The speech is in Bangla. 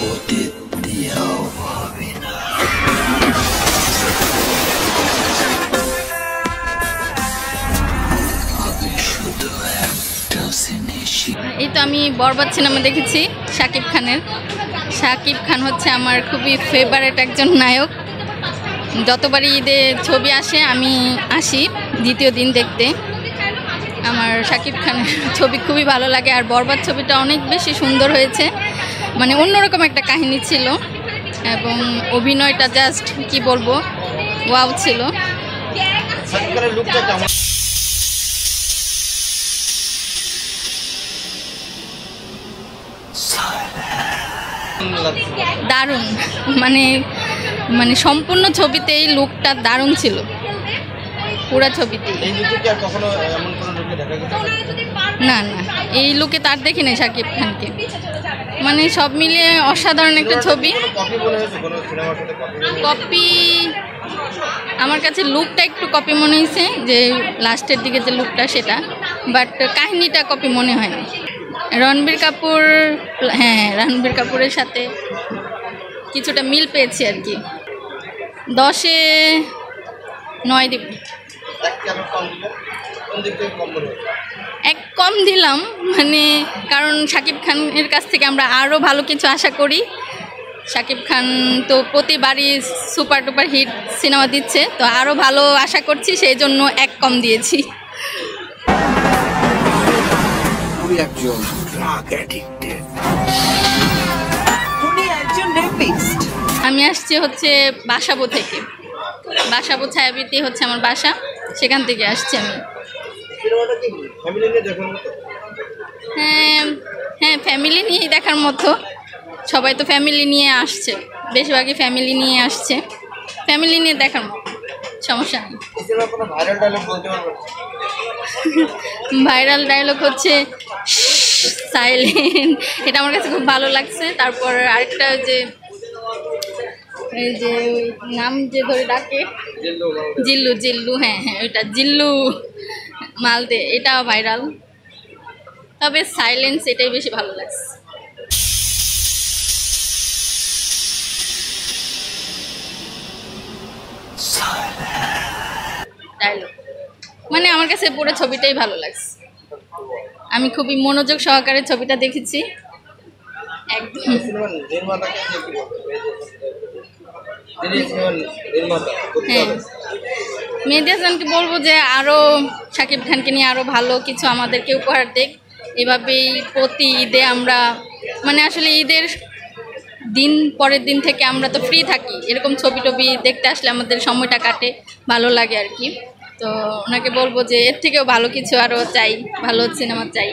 এই তো আমি বরবাদ সিনেমা দেখেছি শাকিব খানের। শাকিব খান হচ্ছে আমার খুবই ফেভারিট একজন নায়ক। যতবারই ঈদে ছবি আসে আমি আসি দ্বিতীয় দিন দেখতে। আমার শাকিব খানের ছবি খুবই ভালো লাগে। আর বরবাদ ছবিটা অনেক বেশি সুন্দর হয়েছে, মানে অন্যরকম একটা কাহিনী ছিল এবং অভিনয়টা জাস্ট কি বলবো, ওয়াও ছিল। দারুণ, মানে মানে সম্পূর্ণ ছবিতে এই লুকটা দারুণ ছিল, পুরো ছবিতে। না না, এই লুকে তার দেখি নাই শাকিব খানকে, মানে সব মিলিয়ে অসাধারণ একটা ছবি। কপি আমার কাছে লুকটা একটু কপি মনে হয়েছে, যে লাস্টের দিকে যে লুকটা সেটা, বাট কাহিনীটা কপি মনে হয় না। রণবীর কাপুর, হ্যাঁ রণবীর কাপুরের সাথে কিছুটা মিল পেয়েছি আর কি। 10-এ 9 দিব। এক কম দিলাম, মানে কারণ শাকিব খানের কাছ থেকে আমরা আরও ভালো কিছু আশা করি। শাকিব খান তো প্রতিবারই সুপার টুপার হিট সিনেমা দিচ্ছে, তো আরও ভালো আশা করছি, সেই জন্য এক কম দিয়েছি। আমি আসছি হচ্ছে বাসাবো থেকে। বাসাবো ছায়াবীতি হচ্ছে আমার বাসা, সেখান থেকে আসছি আমি। হ্যাঁ হ্যাঁ, ফ্যামিলি নিয়েই দেখার মতো। সবাই তো ফ্যামিলি নিয়ে আসছে, বেশিরভাগই ফ্যামিলি নিয়ে আসছে, ফ্যামিলি নিয়ে দেখার মতো, সমস্যা নেই। ভাইরাল ডায়লগ হচ্ছে সাইলেন্ট, এটা আমার কাছে খুব ভালো লাগছে। তারপর আরেকটা যে এই যে ওই নাম যে ধরে ডাকে, জিল্লু, জিল্লু, হ্যাঁ হ্যাঁ ওইটা জিল্লু মালদে, এটাও ভাইরাল। তবে সাইলেন্স এটাই বেশি ভালো লাগছে। ডায়লগ মানে আমার কাছে পুরো ছবিটাই ভালো লাগছে। আমি খুবই মনোযোগ সহকারে ছবিটা দেখেছি একদম। হ্যাঁ, মেহেদী হাসানকে বলবো যে আরও শাকিব খানকে নিয়ে আরও ভালো কিছু আমাদেরকে উপহার দেখ। এভাবেই প্রতি ঈদে আমরা, মানে আসলে ঈদের দিন পরের দিন থেকে আমরা তো ফ্রি থাকি, এরকম ছবি টবি দেখতে আসলে আমাদের সময়টা কাটে, ভালো লাগে আর কি। তো ওনাকে বলবো যে এর থেকেও ভালো কিছু আরও চাই, ভালো সিনেমা চাই।